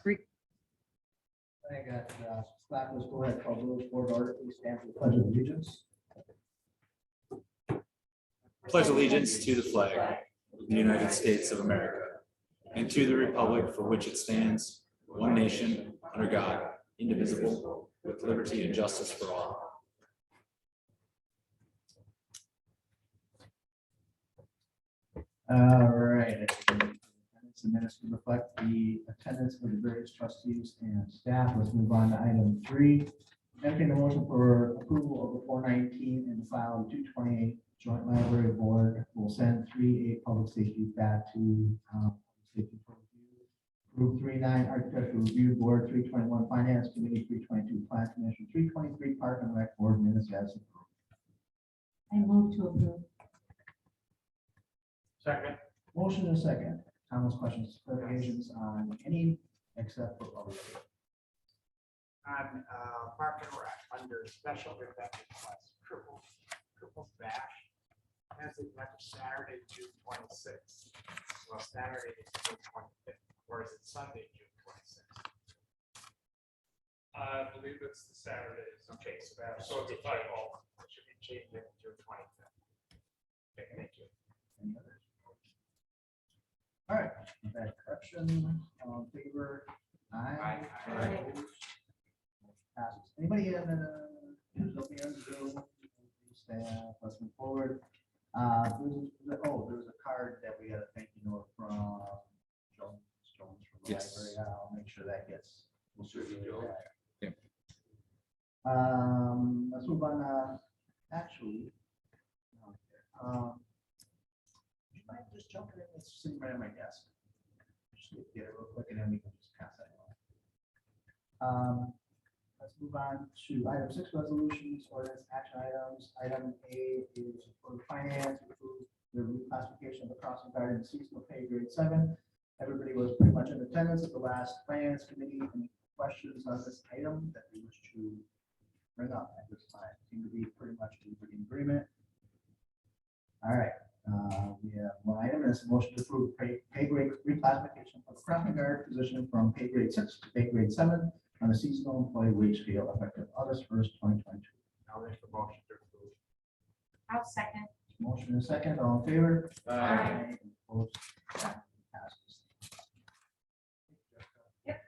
I got Scott, let's go ahead, call rules, board order, please stand for the pledge of allegiance. Pledge allegiance to the flag of the United States of America and to the republic for which it stands, one nation, under God, indivisible, with liberty and justice for all. All right. The minutes to reflect the attendance of the various trustees and staff. Let's move on to item 3. Entertain a motion for approval of the 419 and the file 228 joint library board will send 3-8 public safety back to safety for review. Group 3-9 architectural review board, 321 finance committee, 322 plan commission, 323 park and rec board minutes as approved. I move to approve. Second. Motion and a second. Comments, questions, clarifications on any except for public. On Park and Rec, under special event request, triple bash, has it next Saturday, June 26th. Well, Saturday is June 25th, or is it Sunday, June 26th? I believe it's the Saturdays. Okay, so that So it's a typo. should be changed to June 25th. Okay, thank you. Any others? All right, with that correction, all in favor? Aye. Aye. Opposed? Passes. Anybody have a Zoom? Staff, let's move forward. There's a card that we got a thank you note from Jones from the Yes. library. I'll make sure that gets. We'll circulate that. Okay. Let's move on, actually. You might just jump in, it's sitting right on my desk. Just need to get it real quick and then we can just pass that on. Let's move on to item 6, resolutions, ordinance, action items. Item A is for finance, approve the reclassification of the crossing guard in seasonal pay grade 7. Everybody was pretty much in attendance at the last finance committee. Any questions on this item that we wish to bring up at this time? Seem to be pretty much in agreement. All right, we have one item, and it's a motion to approve pay grade reclassification of the crossing guard position from pay grade 6 to pay grade 7 on the seasonal employee wage scale effective August 1st, 2022. I'll make the motion to approve. I'll second. Motion and second, all in favor? Aye. Opposed? Passes. Yep.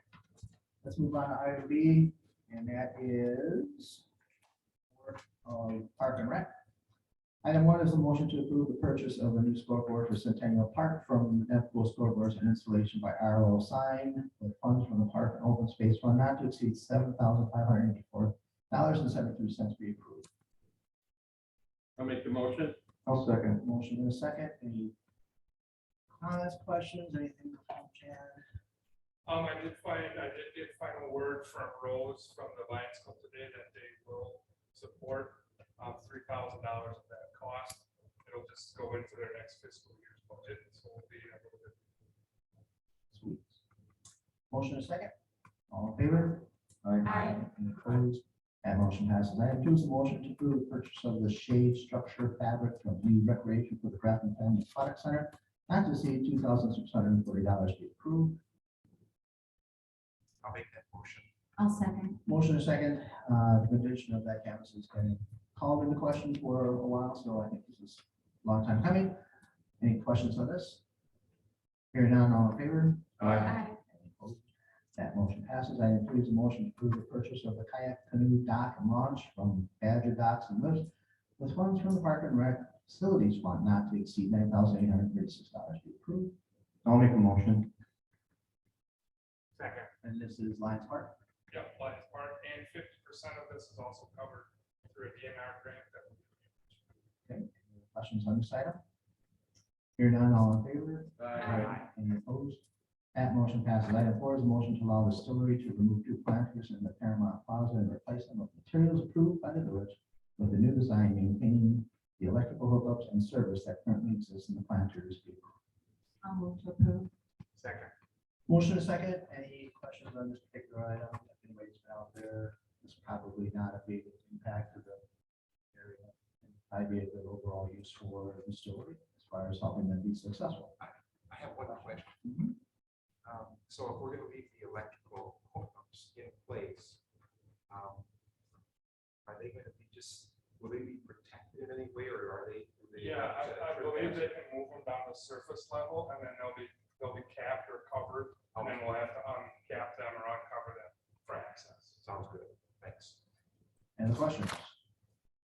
Let's move on to item B, and that is Park and Rec. Item 1 is a motion to approve the purchase of a new scoreboard for Centennial Park from Nepco Scoreboards and installation by RLO Sign with funds from the Park and Open Space Fund not to exceed $7,584.73 be approved. I'll make the motion. I'll second. Motion in a second. Any comments, questions, anything from Chad? I did get final word from Rose from the Lions Club today that they will support $3,000 of that cost. It'll just go into their next fiscal year's budget, so it'll be a little bit. Sweet. Motion in a second. All in favor? Aye. Any opposed? That motion passes. Item 2 is a motion to approve the purchase of the shade structure fabric from New Recreation for the Grafton Family Aquatic Center, not to exceed $2,640 be approved. I'll make that motion. I'll second. Motion in a second. The condition of that campus has been called into question for a while, so I think this is a long time coming. Any questions on this? Hearing none, all in favor? Aye. Any opposed? That motion passes. Item 3 is a motion to approve the purchase of the kayak canoe dock and launch from Badger Docks and Lifts with funds from the Park and Rec Facilities Fund not to exceed $9,836 be approved. I'll make a motion. Second. And this is Lions Park. Yeah, Lions Park, and 50% of this is also covered through a DNR grant that we. Okay. Any questions on this item? Hearing none, all in favor? Aye. Any opposed? That motion passes. Item 4 is a motion to allow the distillery to remove 2 planters in the Paramount Plaza and replace them with materials approved by the village with the new design maintaining the electrical hookups and service that currently exists in the planters. I'll move to approve. Second. Motion a second. Any questions on this particular item? If anybody's been out there, it's probably not a big impact to the area. I'd be a good overall use for the distillery as far as helping them be successful. I have one question. Mhm. So if we're gonna leave the electrical hookups in place, are they gonna be will they be protected in any way, or are they? Yeah, I believe they can move them down to surface level and then they'll be capped or covered. And then we'll have to uncap them or uncover them for access. Sounds good, thanks. Any other questions?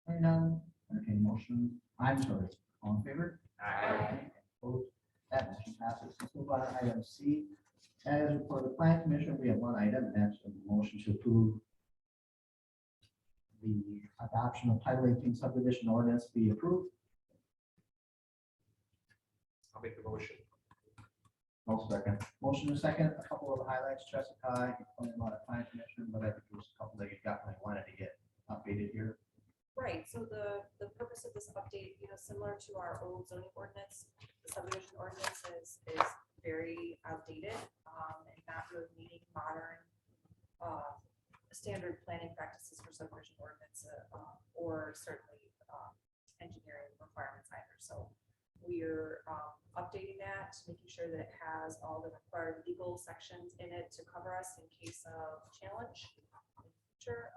Hearing none, entertaining motion, I'm sorry, all in favor? Opposed? That motion passes. Let's move on to item C. As for the plan commission, we have one item, and that's a motion to approve the adoption of Title 18 subdivision ordinance be approved. I'll make the motion. I'll second. Motion is second. A couple of highlights, Jessica, you pointed about a plan commission, but I think there was a couple that you definitely wanted to get updated here. Right, so the purpose of this update, similar to our old zoning ordinance, the subdivision ordinance is very outdated, and not really meeting modern standard planning practices for subdivision ordinance, or certainly engineering requirements either. So we're updating that, making sure that it has all the required legal sections in it to cover us in case of challenge in the future.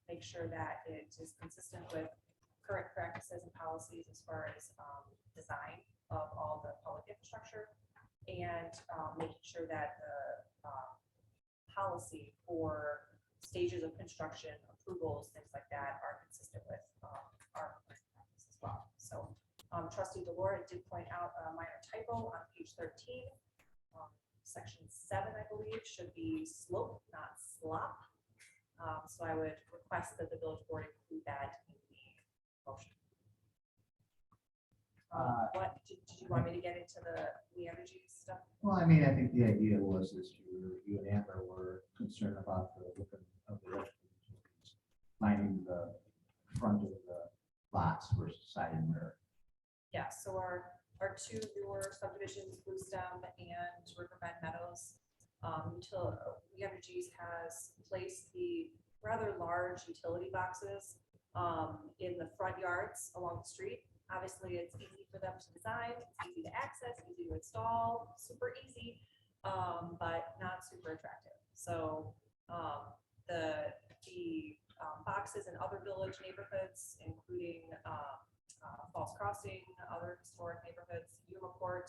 Make sure that it is consistent with current practices and policies as far as design of all the public infrastructure, and making sure that the policy for stages of construction, approvals, things like that are consistent with our practice as well. So Trustee Delora did point out a minor typo on page 13. Section 7, I believe, should be slope, not slop. So I would request that the village board include that in the motion. What did you want me to get into the energy stuff? Well, I mean, I think the idea was is you and Amber were concerned about the look of the electrical utilities lining the front of the lots versus side and rear. Yeah, so our two newer subdivisions, Blue Stem and Riverbend Meadows, We Energies has placed the rather large utility boxes in the front yards along the street. Obviously, it's easy for them to design, it's easy to access, easy to install, super easy, but not super attractive. So the boxes in other village neighborhoods, including Falls Crossing, other historic neighborhoods, Umacourt,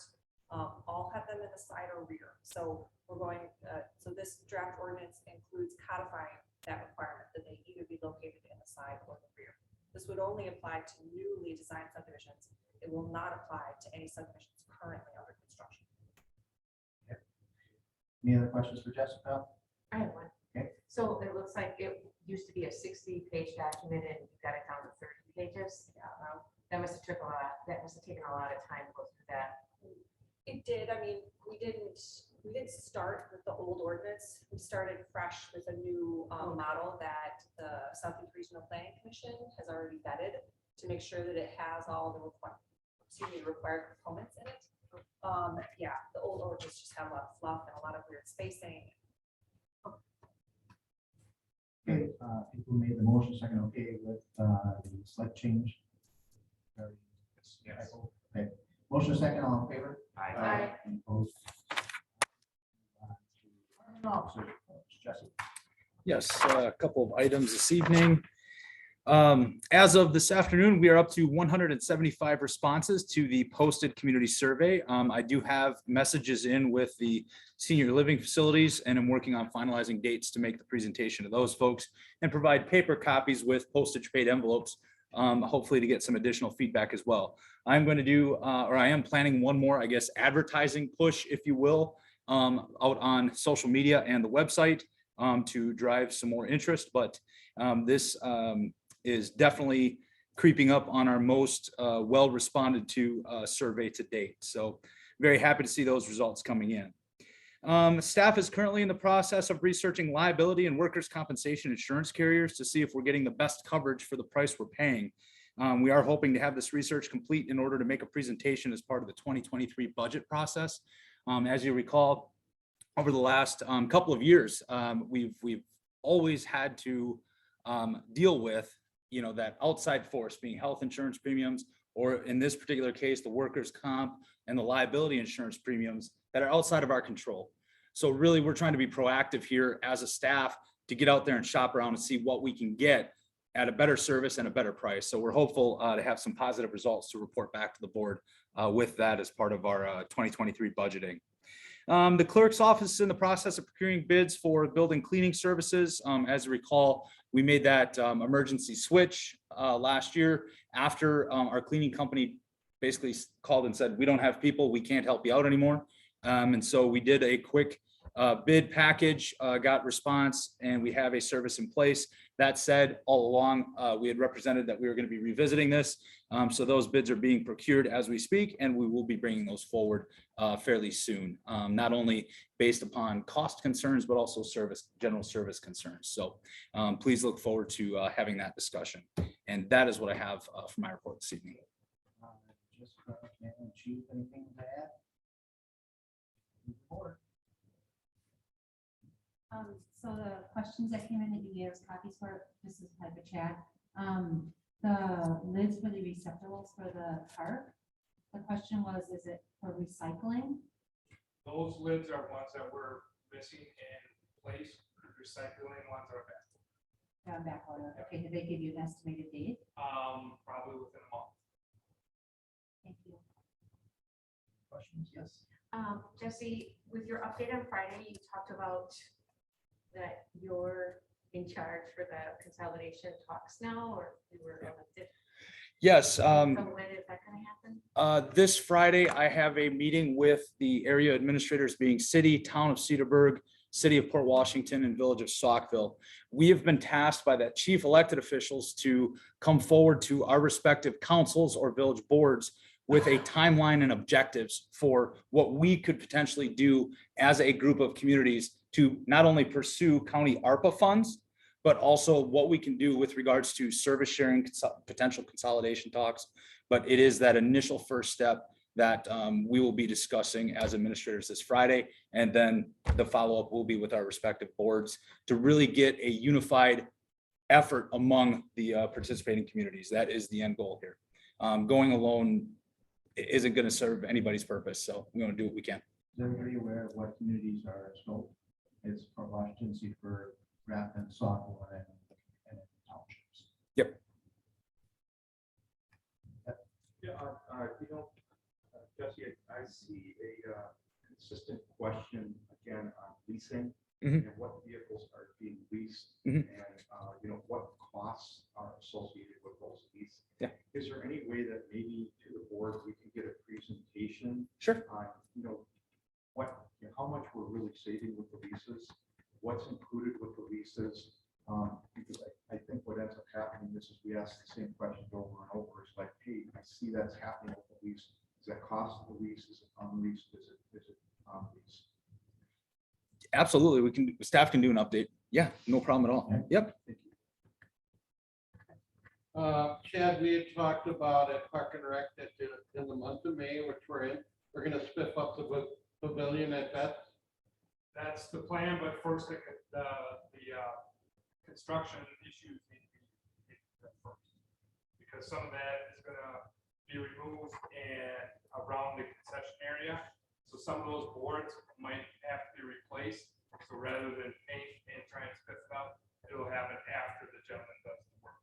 all have them in the side or rear. So we're going, so this draft ordinance includes codifying that requirement that they either be located in the side or the rear. This would only apply to newly designed subdivisions. It will not apply to any subdivisions currently under construction. Any other questions for Jessica? I have one. Okay. So it looks like it used to be a 60-page document and you got it down to 30 pages. That must have taken a lot of time to go through that. It did. I mean, we didn't start with the old ordinance. We started fresh with a new model that the Southeast Regional Planning Commission has already vetted to make sure that it has all the required components in it. Yeah, the old ordinance just had a lot of fluff and a lot of weird spacing. Okay, people who made the motion second, okay with the slight change. Yes. Okay, motion is second, all in favor? Aye. Any opposed? Officer, Jesse. Yes, a couple of items this evening. As of this afternoon, we are up to 175 responses to the posted community survey. I do have messages in with the senior living facilities, and I'm working on finalizing dates to make the presentation to those folks and provide paper copies with postage paid envelopes, hopefully to get some additional feedback as well. I'm going to do, or I am planning one more, I guess, advertising push, if you will, out on social media and the website to drive some more interest. But this is definitely creeping up on our most well responded to survey to date. So very happy to see those results coming in. Staff is currently in the process of researching liability and workers' compensation insurance carriers to see if we're getting the best coverage for the price we're paying. We are hoping to have this research complete in order to make a presentation as part of the 2023 budget process. As you recall, over the last couple of years, we've always had to deal with, that outside force being health insurance premiums, or in this particular case, the workers' comp and the liability insurance premiums that are outside of our control. So really, we're trying to be proactive here as a staff to get out there and shop around and see what we can get at a better service and a better price. So we're hopeful to have some positive results to report back to the board with that as part of our 2023 budgeting. The clerk's office is in the process of procuring bids for building cleaning services. As you recall, we made that emergency switch last year after our cleaning company basically called and said, we don't have people, we can't help you out anymore. And so we did a quick bid package, got response, and we have a service in place. That said, all along, we had represented that we were going to be revisiting this. So those bids are being procured as we speak, and we will be bringing those forward fairly soon, not only based upon cost concerns, but also general service concerns. So please look forward to having that discussion. And that is what I have for my report this evening. Just, Chief, anything to add? Report. So the questions that came in that you gave us copies for, this is type of chat. The lids for the receptacles for the park. The question was, is it for recycling? Those lids are ones that were missing in place, recycling ones are back. Back order. Okay, did they give you an estimated date? Probably within a month. Thank you. Questions? Yes. Jesse, with your update on Friday, you talked about that you're in charge for the consolidation talks now, or you were elected. Yes. So when is that gonna happen? This Friday, I have a meeting with the area administrators being city, town of Cedarburg, city of Port Washington, and village of Saukville. We have been tasked by the chief elected officials to come forward to our respective councils or village boards with a timeline and objectives for what we could potentially do as a group of communities to not only pursue county ARPA funds, but also what we can do with regards to service sharing, potential consolidation talks. But it is that initial first step that we will be discussing as administrators this Friday. And then the follow-up will be with our respective boards to really get a unified effort among the participating communities. That is the end goal here. Going alone isn't going to serve anybody's purpose. So we're going to do what we can. Is everybody aware of what communities are scope? It's for Washington, Seaford, Grafton, Saukville, and townships. Yep. Yeah, Jesse, I see a consistent question again on leasing Mhm. and what vehicles are being leased Mhm. and what costs are associated with those leases. Yeah. Is there any way that maybe to the board we can get a presentation Sure. on how much we're really saving with the leases, what's included with the leases? Because I think what ends up happening is we ask the same questions over and over. It's like, hey, I see that's happening with the lease. Is that cost of the lease? Is it unleased? Is it leased? Absolutely. Staff can do an update. Yeah, no problem at all. Okay. Yep. Chad, we had talked about at Park and Rec that in the month of May, which we're in, we're gonna spiff up the pavilion at that. That's the plan, but first the construction issues need to be done first. Because some of that is gonna be removed and around the concession area. So some of those boards might have to be replaced. So rather than paint and try and spiff it up, it'll happen after the gentleman does the work.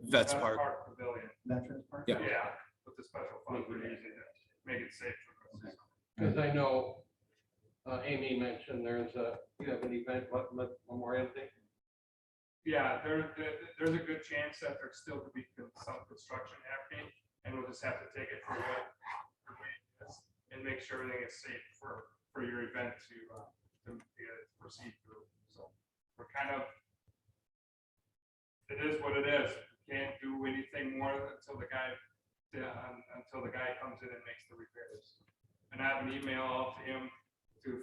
Vets Park. Pavilion. Veterans Park? Yeah. Yeah, with the special funds, we're using it, make it safe for us. Because I know Amy mentioned you have an event, Memorial Day. Yeah, there's a good chance that there's still to be some construction happening, and we'll just have to take it for what it is and make sure everything is safe for your event to proceed through. So we're kind of, it is what it is. Can't do anything more until the guy comes in and makes the repairs. And I have an email out to him to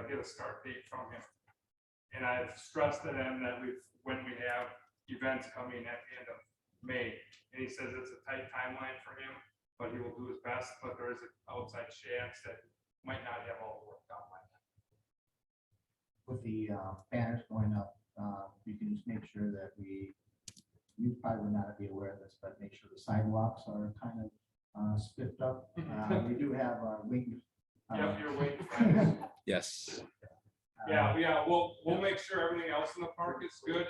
get a start date from him. And I've stressed to them that when we have events coming at the end of May, and he says it's a tight timeline for him, but he will do his best, but there is an outside chance that might not have all the work done by then. With the banners going up, you can just make sure that you probably would not be aware of this, but make sure the sidewalks are kind of spiffed up. We do have wing. Yep, you're waiting. for it. Yes. Yeah, we'll make sure everything else in the park is good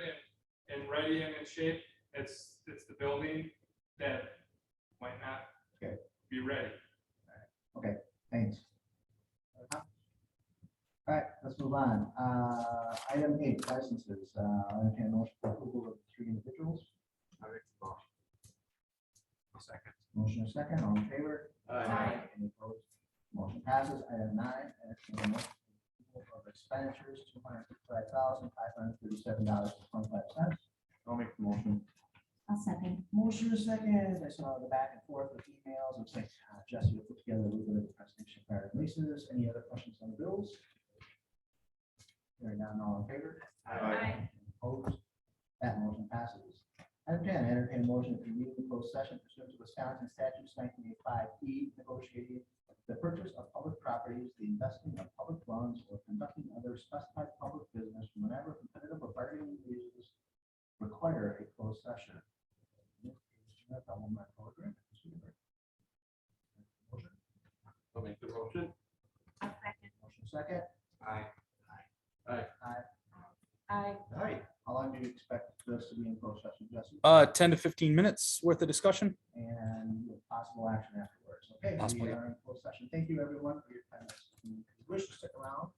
and ready and in shape. It's the building that might not Okay. be ready. Thanks. All right, let's move on. Item 8, licenses. Entertain a motion for approval of 3 individuals. I make the motion. Second. Motion is second, all in favor? Aye. Any opposed? Motion passes. Item 9, entertain a motion for approval of expenditures, $255,537.25. I'll make the motion. I'll second. Motion is second. I saw the back and forth with emails. It's like Jesse will put together a little bit of the presentation prior to leases. Any other questions on the bills? Hearing none, all in favor? Aye. Opposed? That motion passes. Item 10, entertain a motion to convene the closed session pursuant to Wisconsin statutes 1985E, negotiating the purchase of public properties, the investing of public funds, or conducting other specified public business whenever competitive or bargaining reasons require a closed session. I'll make the motion. A second. Motion second. Aye. Aye. All right. How long do you expect this to be in closed session, Jesse? 10 to 15 minutes worth of discussion. And with possible action afterwards. Okay, we Possibly. are in closed session. Thank you, everyone, for your time. If you wish to stick around,